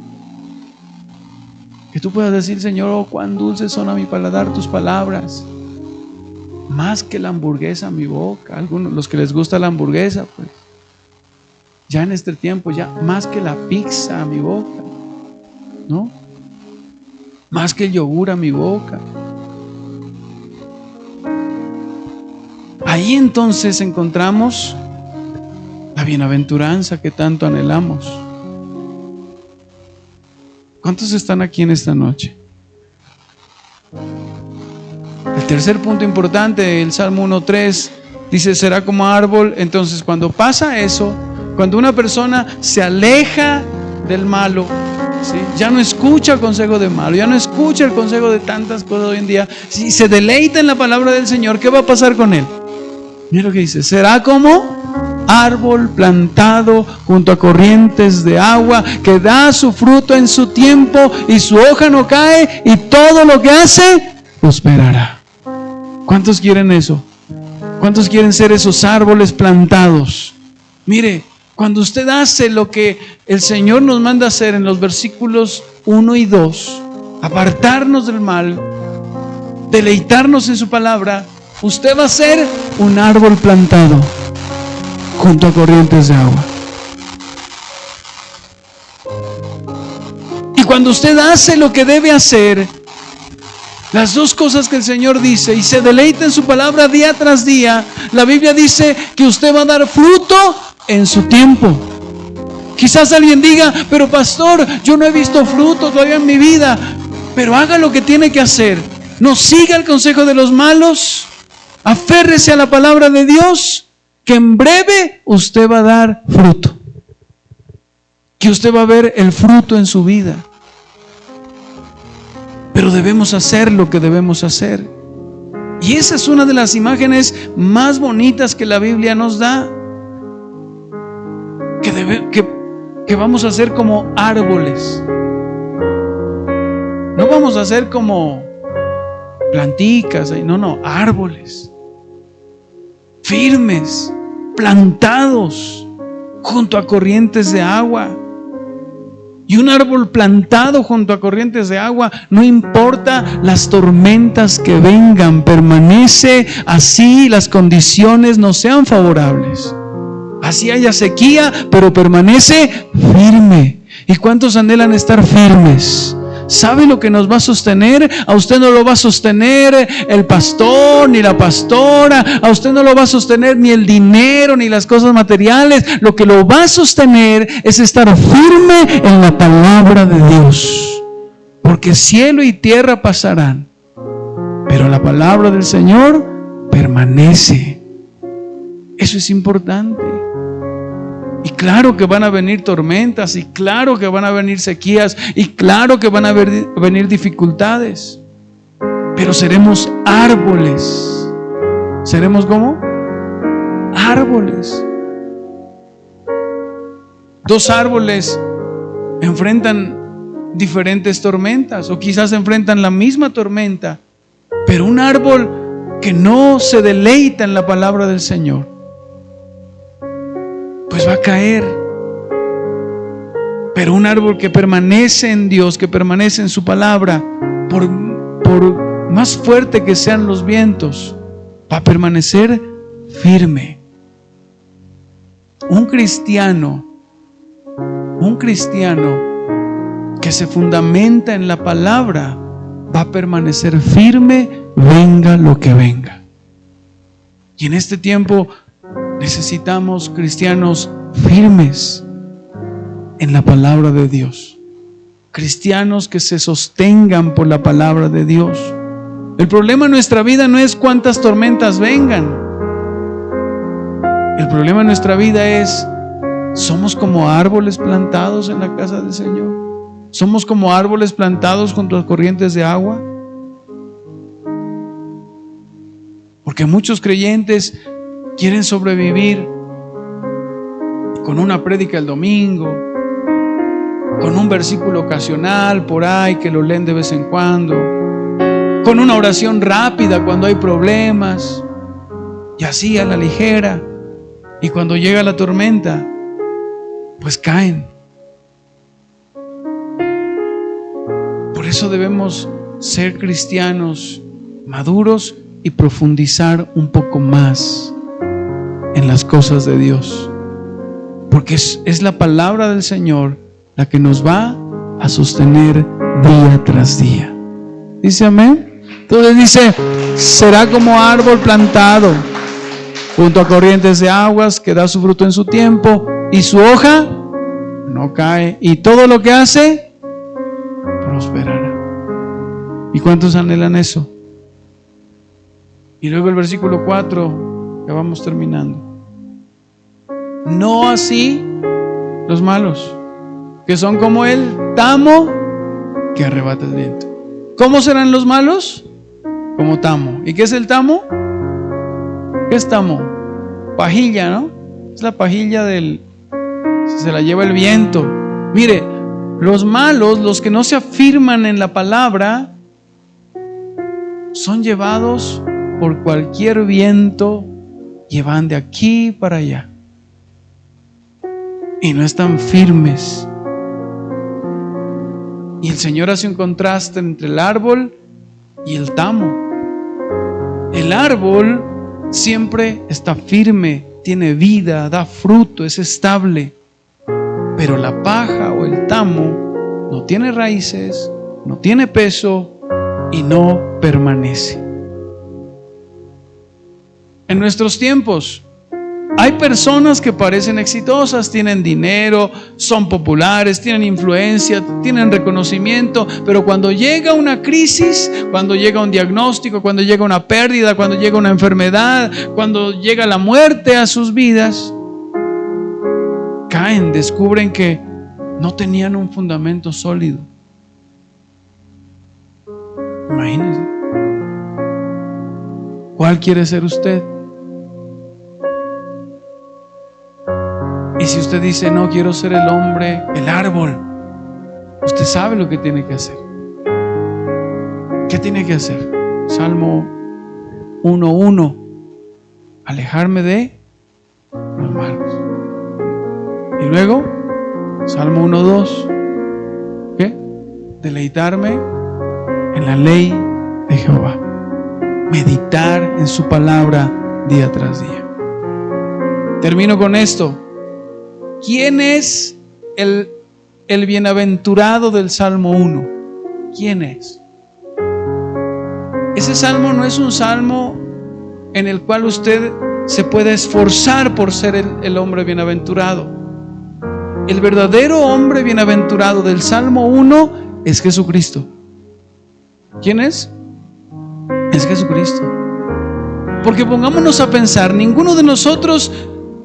Que tú puedas decir, Señor, oh, cuán dulces son a mi paladar tus palabras, más que la hamburguesa a mi boca. Algunos, los que les gusta la hamburguesa, pues ya en este tiempo, ya más que la pizza a mi boca, ¿no? Más que el yogur a mi boca. Ahí entonces encontramos la bienaventuranza que tanto anhelamos. ¿Cuántos están aquí en esta noche? El tercer punto importante, el Salmo 1:3, dice, será como árbol. Entonces, cuando pasa eso, cuando una persona se aleja del malo, ¿sí? Ya no escucha el consejo de malo, ya no escucha el consejo de tantas cosas hoy en día, si se deleita en la palabra del Señor, ¿qué va a pasar con él? Mira lo que dice, será como árbol plantado junto a corrientes de agua, que da su fruto en su tiempo y su hoja no cae, y todo lo que hace prosperará. ¿Cuántos quieren eso? ¿Cuántos quieren ser esos árboles plantados? Mire, cuando usted hace lo que el Señor nos manda hacer en los versículos 1 y 2, apartarnos del mal, deleitarnos en su palabra, usted va a ser un árbol plantado junto a corrientes de agua. Y cuando usted hace lo que debe hacer, las dos cosas que el Señor dice, y se deleita en su palabra día tras día, la Biblia dice que usted va a dar fruto en su tiempo. Quizás alguien diga, pero pastor, yo no he visto fruto todavía en mi vida. Pero haga lo que tiene que hacer. No siga el consejo de los malos. Aférrese a la palabra de Dios, que en breve usted va a dar fruto. Que usted va a ver el fruto en su vida. Pero debemos hacer lo que debemos hacer. Y esa es una de las imágenes más bonitas que la Biblia nos da. Que vamos a ser como árboles. No vamos a ser como planticas, no, árboles. Firmes, plantados junto a corrientes de agua. Y un árbol plantado junto a corrientes de agua, no importa las tormentas que vengan, permanece así las condiciones no sean favorables. Así haya sequía, pero permanece firme. ¿Y cuántos anhelan estar firmes? ¿Sabe lo que nos va a sostener? A usted no lo va a sostener el pastor ni la pastora. A usted no lo va a sostener ni el dinero ni las cosas materiales. Lo que lo va a sostener es estar firme en la palabra de Dios. Porque cielo y tierra pasarán, pero la palabra del Señor permanece. Eso es importante. Y claro que van a venir tormentas, y claro que van a venir sequías, y claro que van a venir dificultades, pero seremos árboles. ¿Seremos cómo? Árboles. Dos árboles enfrentan diferentes tormentas, o quizás enfrentan la misma tormenta, pero un árbol que no se deleita en la palabra del Señor, pues va a caer. Pero un árbol que permanece en Dios, que permanece en su palabra, por más fuerte que sean los vientos, va a permanecer firme. Un cristiano que se fundamenta en la palabra va a permanecer firme, venga lo que venga. Y en este tiempo necesitamos cristianos firmes en la palabra de Dios. Cristianos que se sostengan por la palabra de Dios. El problema en nuestra vida no es cuántas tormentas vengan. El problema en nuestra vida es, somos como árboles plantados en la casa del Señor. Somos como árboles plantados junto a corrientes de agua. Porque muchos creyentes quieren sobrevivir con una prédica el domingo, con un versículo ocasional por ahí que lo leen de vez en cuando, con una oración rápida cuando hay problemas, y así a la ligera. Y cuando llega la tormenta, pues caen. Por eso debemos ser cristianos maduros y profundizar un poco más en las cosas de Dios, porque es la palabra del Señor la que nos va a sostener día tras día. Dice amén. Entonces dice, será como árbol plantado junto a corrientes de aguas, que da su fruto en su tiempo, y su hoja no cae, y todo lo que hace prosperará. ¿Y cuántos anhelan eso? Y luego el versículo 4, ya vamos terminando. No así los malos, que son como el tamo que arrebata el viento. ¿Cómo serán los malos? Como tamo. ¿Y qué es el tamo? ¿Qué es tamo? Pajilla, ¿no? Es la pajilla se la lleva el viento. Mire, los malos, los que no se afirman en la palabra, son llevados por cualquier viento y van de aquí para allá. Y no están firmes. Y el Señor hace un contraste entre el árbol y el tamo. El árbol siempre está firme, tiene vida, da fruto, es estable. Pero la paja o el tamo no tiene raíces, no tiene peso y no permanece. En nuestros tiempos hay personas que parecen exitosas, tienen dinero, son populares, tienen influencia, tienen reconocimiento, pero cuando llega una crisis, cuando llega un diagnóstico, cuando llega una pérdida, cuando llega una enfermedad, cuando llega la muerte a sus vidas, caen, descubren que no tenían un fundamento sólido. Imagínense. ¿Cuál quiere ser usted? Y si usted dice, no, quiero ser el hombre, el árbol, usted sabe lo que tiene que hacer. ¿Qué tiene que hacer? Salmo 1:1, alejarme de los malos. Y luego, Salmo 1:2, deleitarme en la ley de Jehová, meditar en su palabra día tras día. Termino con esto. ¿Quién es el bienaventurado del Salmo 1? ¿Quién es? Ese salmo no es un salmo en el cual usted se puede esforzar por ser el hombre bienaventurado. El verdadero hombre bienaventurado del Salmo 1 es Jesucristo. ¿Quién es? Es Jesucristo. Porque pongámonos a pensar, ninguno de nosotros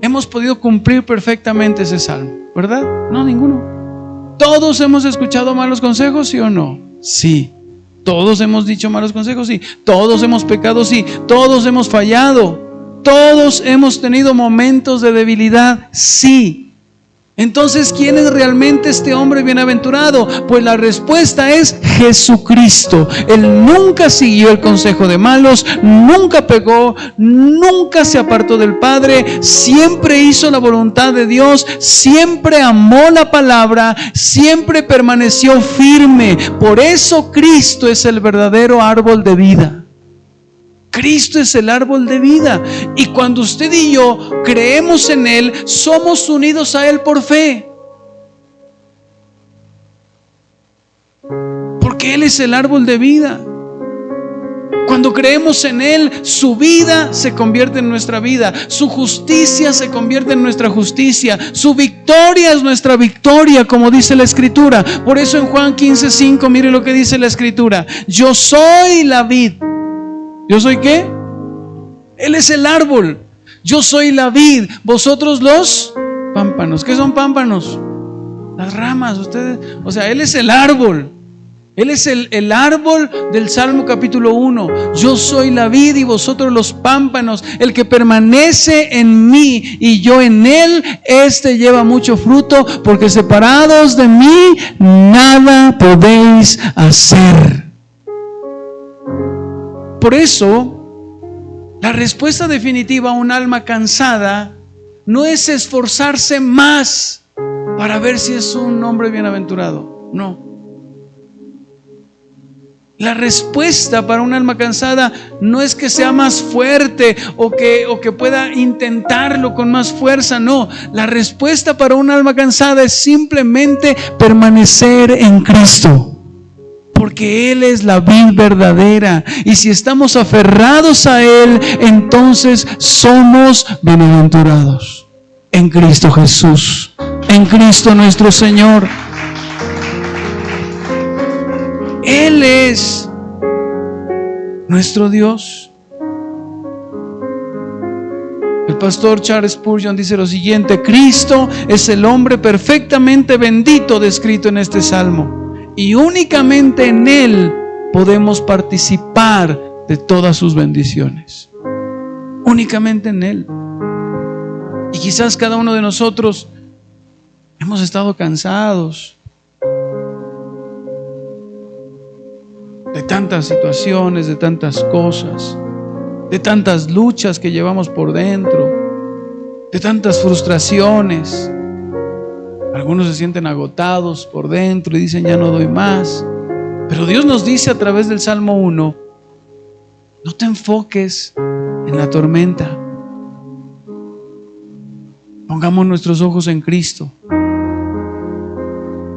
hemos podido cumplir perfectamente ese salmo, ¿verdad? No, ninguno. ¿Todos hemos escuchado malos consejos, sí o no? Sí. ¿Todos hemos dicho malos consejos? Sí. ¿Todos hemos pecado? Sí. ¿Todos hemos fallado? ¿Todos hemos tenido momentos de debilidad? Sí. Entonces, ¿quién es realmente este hombre bienaventurado? Pues la respuesta es Jesucristo. Él nunca siguió el consejo de malos, nunca pecó, nunca se apartó del Padre, siempre hizo la voluntad de Dios, siempre amó la palabra, siempre permaneció firme. Por eso Cristo es el verdadero árbol de vida. Cristo es el árbol de vida, y cuando usted y yo creemos en Él, somos unidos a Él por fe, porque Él es el árbol de vida. Cuando creemos en Él, su vida se convierte en nuestra vida, su justicia se convierte en nuestra justicia, su victoria es nuestra victoria, como dice la Escritura. Por eso en Juan 15:5, mire lo que dice la Escritura: yo soy la vid. ¿Yo soy qué? Él es el árbol. Yo soy la vid, vosotros los pámpanos. ¿Qué son pámpanos? Las ramas. Ustedes, o sea, Él es el árbol. Él es el árbol del Salmo capítulo 1. Yo soy la vid y vosotros los pámpanos. El que permanece en mí y yo en él, este lleva mucho fruto, porque separados de mí nada podéis hacer. Por eso, la respuesta definitiva a un alma cansada no es esforzarse más para ver si es un hombre bienaventurado. No. La respuesta para un alma cansada no es que sea más fuerte o que pueda intentarlo con más fuerza. No. La respuesta para un alma cansada es simplemente permanecer en Cristo. Porque Él es la vid verdadera, y si estamos aferrados a Él, entonces somos bienaventurados en Cristo Jesús, en Cristo nuestro Señor. Él es nuestro Dios. El pastor Charles Spurgeon dice lo siguiente: Cristo es el hombre perfectamente bendito descrito en este salmo, y únicamente en Él podemos participar de todas sus bendiciones. Únicamente en Él. Y quizás cada uno de nosotros hemos estado cansados de tantas situaciones, de tantas cosas, de tantas luchas que llevamos por dentro, de tantas frustraciones. Algunos se sienten agotados por dentro y dicen: ya no doy más. Pero Dios nos dice a través del Salmo 1: no te enfoques en la tormenta. Pongamos nuestros ojos en Cristo.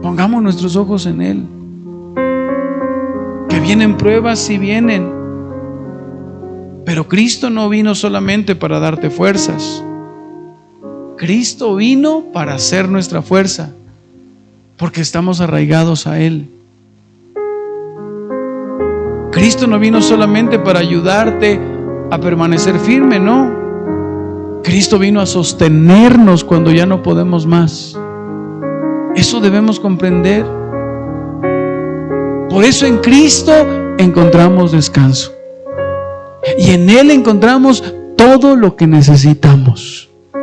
Pongamos nuestros ojos en Él. Que vienen pruebas, sí vienen. Pero Cristo no vino solamente para darte fuerzas. Cristo vino para ser nuestra fuerza, porque estamos arraigados a Él. Cristo no vino solamente para ayudarte a permanecer firme, no. Cristo vino a sostenernos cuando ya no podemos más. Eso debemos comprender. Por eso en Cristo encontramos descanso, y en Él encontramos todo lo que necesitamos.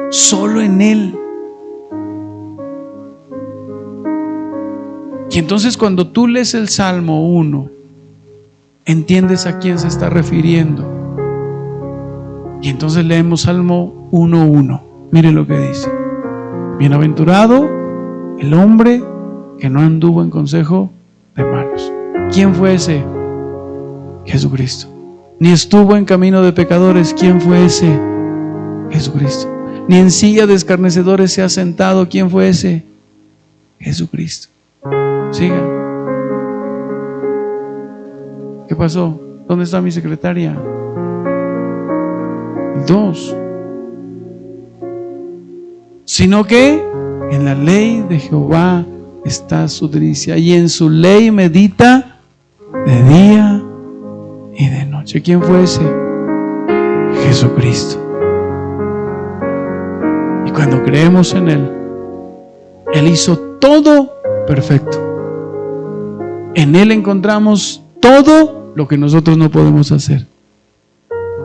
Solo en Él. Y entonces cuando tú lees el Salmo 1, entiendes a quién se está refiriendo. Y entonces leemos Salmo 1:1. Mire lo que dice: bienaventurado el hombre que no anduvo en consejo de malos. ¿Quién fue ese? Jesucristo. Ni estuvo en camino de pecadores. ¿Quién fue ese? Jesucristo. Ni en silla de escarnecedores se ha sentado. ¿Quién fue ese? Jesucristo. Siga. ¿Qué pasó? ¿Dónde está mi secretaria? 2. Sino que en la ley de Jehová está su delicia, y en su ley medita de día y de noche. ¿Quién fue ese? Jesucristo. Y cuando creemos en Él, Él hizo todo perfecto. En Él encontramos todo lo que nosotros no podemos hacer.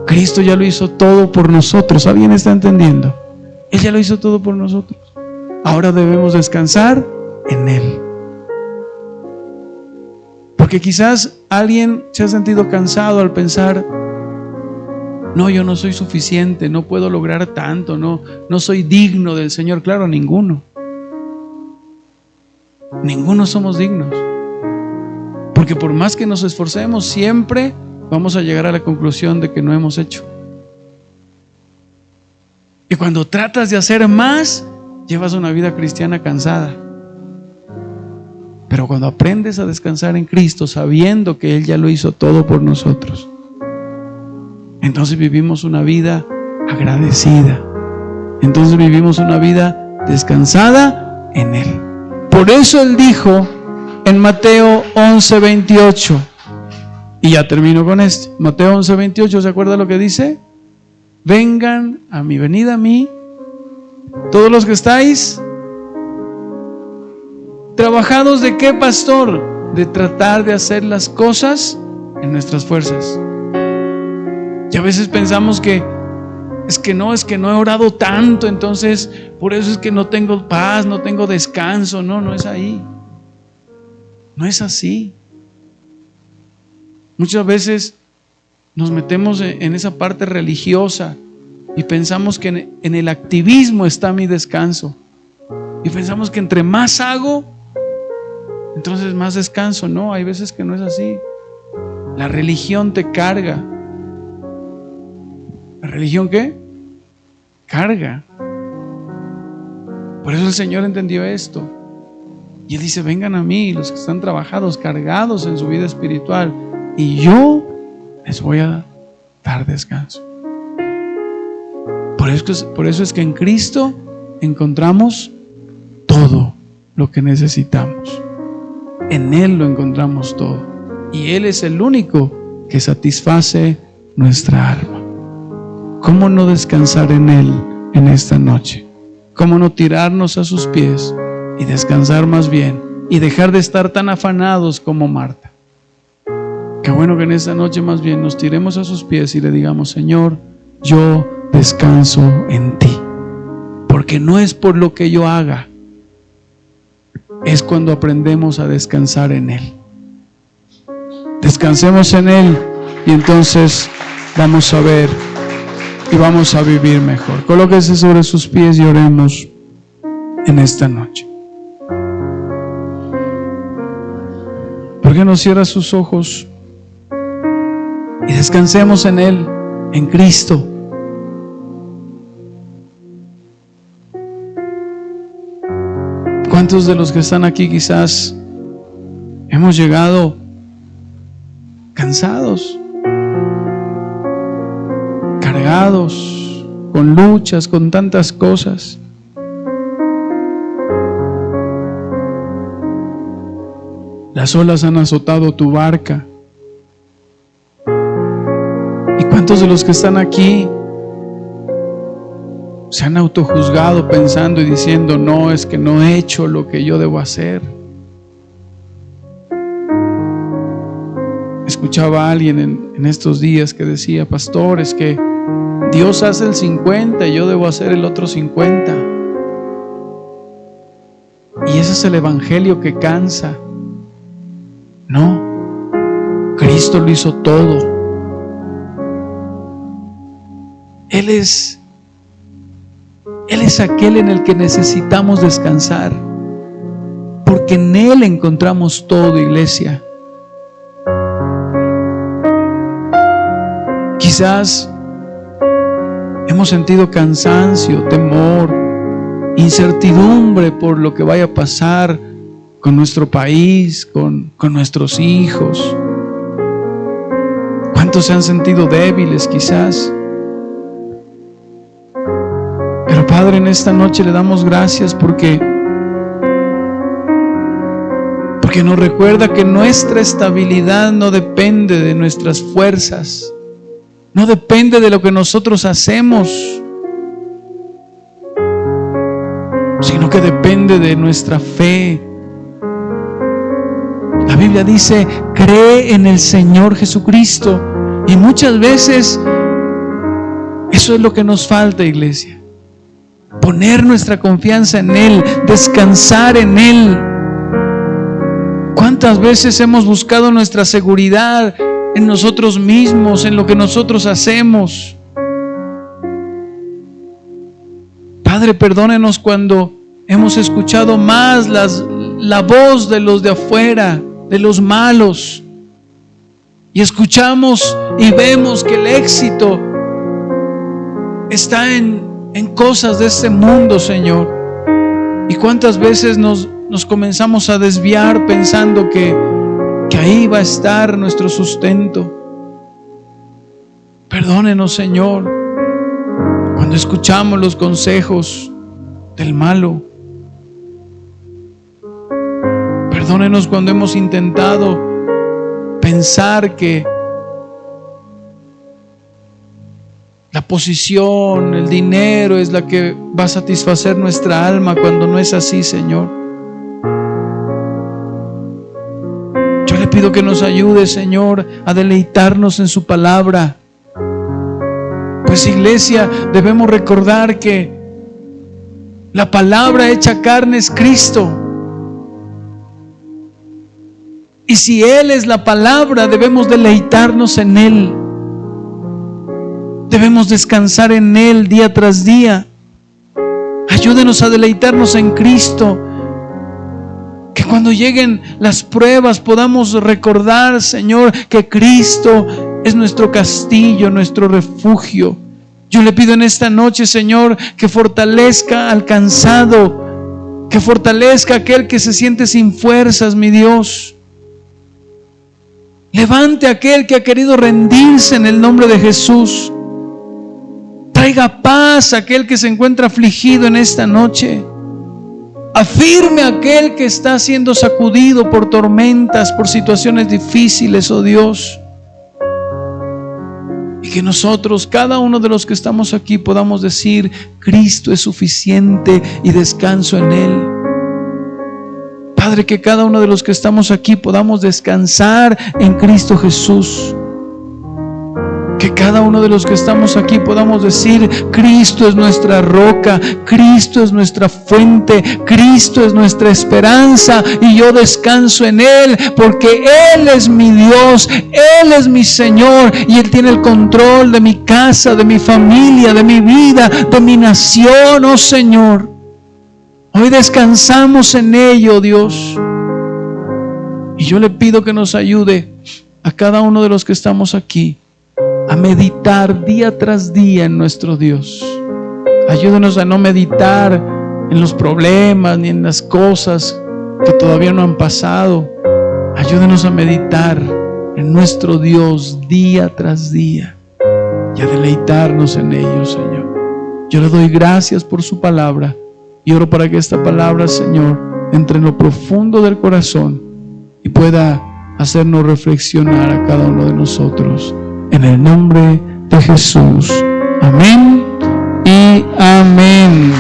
Cristo ya lo hizo todo por nosotros. ¿Alguien está entendiendo? Él ya lo hizo todo por nosotros. Ahora debemos descansar en Él. Porque quizás alguien se ha sentido cansado al pensar: no, yo no soy suficiente, no puedo lograr tanto, no soy digno del Señor. Claro, ninguno somos dignos. Porque por más que nos esforcemos, siempre vamos a llegar a la conclusión de que no hemos hecho. Y cuando tratas de hacer más, llevas una vida cristiana cansada. Pero cuando aprendes a descansar en Cristo, sabiendo que Él ya lo hizo todo por nosotros, entonces vivimos una vida agradecida. Entonces vivimos una vida descansada en Él. Por eso Él dijo en Mateo 11:28, y ya termino con esto. Mateo 11:28, ¿se acuerda lo que dice? Vengan a mí, venid a mí, todos los que estáis trabajados. ¿De qué, pastor? De tratar de hacer las cosas en nuestras fuerzas. Y a veces pensamos que es que no he orado tanto, entonces por eso es que no tengo paz, no tengo descanso. No es ahí. No es así. Muchas veces nos metemos en esa parte religiosa y pensamos que en el activismo está mi descanso. Y pensamos que entre más hago, entonces más descanso. No, hay veces que no es así. La religión te carga. ¿La religión qué? Carga. Por eso el Señor entendió esto. Y Él dice: vengan a mí los que están trabajados, cargados en su vida espiritual, y yo les voy a dar descanso. Por eso es que en Cristo encontramos todo lo que necesitamos. En Él lo encontramos todo. Y Él es el único que satisface nuestra alma. ¿Cómo no descansar en Él en esta noche? ¿Cómo no tirarnos a sus pies y descansar más bien y dejar de estar tan afanados como Marta? Qué bueno que en esta noche más bien nos tiremos a sus pies y le digamos: Señor, yo descanso en ti. Porque no es por lo que yo haga, es cuando aprendemos a descansar en Él. Descansemos en Él y entonces vamos a ver y vamos a vivir mejor. Colóquese sobre sus pies y oremos en esta noche. ¿Por qué no cierra sus ojos y descansemos en Él, en Cristo? ¿Cuántos de los que están aquí quizás hemos llegado cansados, cargados, con luchas, con tantas cosas? Las olas han azotado tu barca. ¿Y cuántos de los que están aquí se han autojuzgado pensando y diciendo: no, es que no he hecho lo que yo debo hacer? Escuchaba a alguien en estos días que decía: pastor, es que Dios hace el 50 y yo debo hacer el otro 50. Y ese es el evangelio que cansa. No, Cristo lo hizo todo. Él es aquel en el que necesitamos descansar, porque en Él encontramos todo, iglesia. Quizás hemos sentido cansancio, temor, incertidumbre por lo que vaya a pasar con nuestro país, con nuestros hijos. ¿Cuántos se han sentido débiles quizás? Pero Padre, en esta noche le damos gracias porque nos recuerda que nuestra estabilidad no depende de nuestras fuerzas, no depende de lo que nosotros hacemos, sino que depende de nuestra fe. La Biblia dice, cree en el Señor Jesucristo. Y muchas veces eso es lo que nos falta, iglesia. Poner nuestra confianza en Él, descansar en Él. ¿Cuántas veces hemos buscado nuestra seguridad en nosotros mismos, en lo que nosotros hacemos? Padre, perdónenos cuando hemos escuchado más la voz de los de afuera, de los malos, y escuchamos y vemos que el éxito está en cosas de este mundo, Señor. Y cuántas veces nos comenzamos a desviar pensando que ahí va a estar nuestro sustento. Perdónenos, Señor, cuando escuchamos los consejos del malo. Perdónenos cuando hemos intentado pensar que la posición, el dinero es la que va a satisfacer nuestra alma, cuando no es así, Señor. Yo le pido que nos ayude, Señor, a deleitarnos en su palabra. Pues, iglesia, debemos recordar que la palabra hecha carne es Cristo. Y si Él es la palabra, debemos deleitarnos en Él. Debemos descansar en Él día tras día. Ayúdenos a deleitarnos en Cristo. Que cuando lleguen las pruebas podamos recordar, Señor, que Cristo es nuestro castillo, nuestro refugio. Yo le pido en esta noche, Señor, que fortalezca al cansado, que fortalezca a aquel que se siente sin fuerzas, mi Dios. Levante a aquel que ha querido rendirse en el nombre de Jesús. Traiga paz a aquel que se encuentra afligido en esta noche. Afirme a aquel que está siendo sacudido por tormentas, por situaciones difíciles, oh Dios. Y que nosotros, cada uno de los que estamos aquí, podamos decir: Cristo es suficiente y descanso en Él. Padre, que cada uno de los que estamos aquí podamos descansar en Cristo Jesús. Que cada uno de los que estamos aquí podamos decir: Cristo es nuestra roca, Cristo es nuestra fuente, Cristo es nuestra esperanza, y yo descanso en Él, porque Él es mi Dios, Él es mi Señor, y Él tiene el control de mi casa, de mi familia, de mi vida, de mi nación, oh Señor. Hoy descansamos en ello, Dios. Y yo le pido que nos ayude a cada uno de los que estamos aquí a meditar día tras día en nuestro Dios. Ayúdenos a no meditar en los problemas ni en las cosas que todavía no han pasado. Ayúdenos a meditar en nuestro Dios día tras día y a deleitarnos en ello, Señor. Yo le doy gracias por su palabra y oro para que esta palabra, Señor, entre en lo profundo del corazón y pueda hacernos reflexionar a cada uno de nosotros. En el nombre de Jesús. Amén y amén.